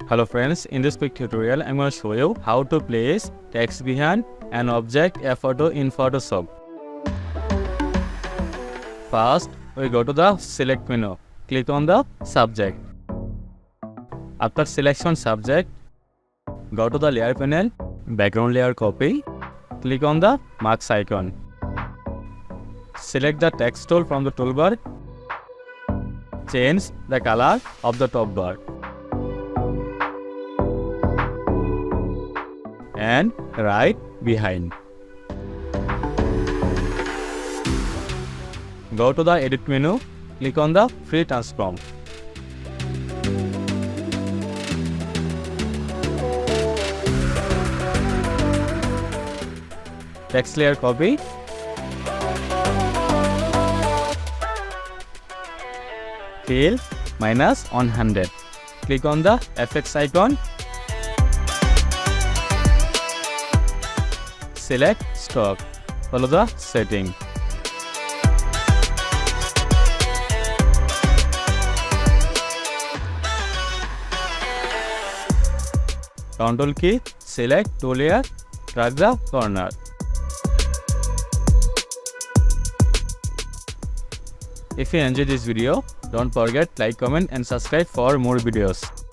Hello friends, in this quick tutorial I'm going to show you how to place text behind an object a photo in Photoshop. First, we go to the select menu. Click on the subject. After selection subject, go to the layer panel, background layer copy. Click on the marks icon. Select the text tool from the toolbar. Change the color of the top bar. And write behind. Go to the edit menu, click on the free transform. Text layer copy. Fill -100. Click on the FX icon. Select stock. Follow the setting. Ctrl key, select two layer, drag the corner. If you enjoyed this video, don't forget like, comment and subscribe for more videos.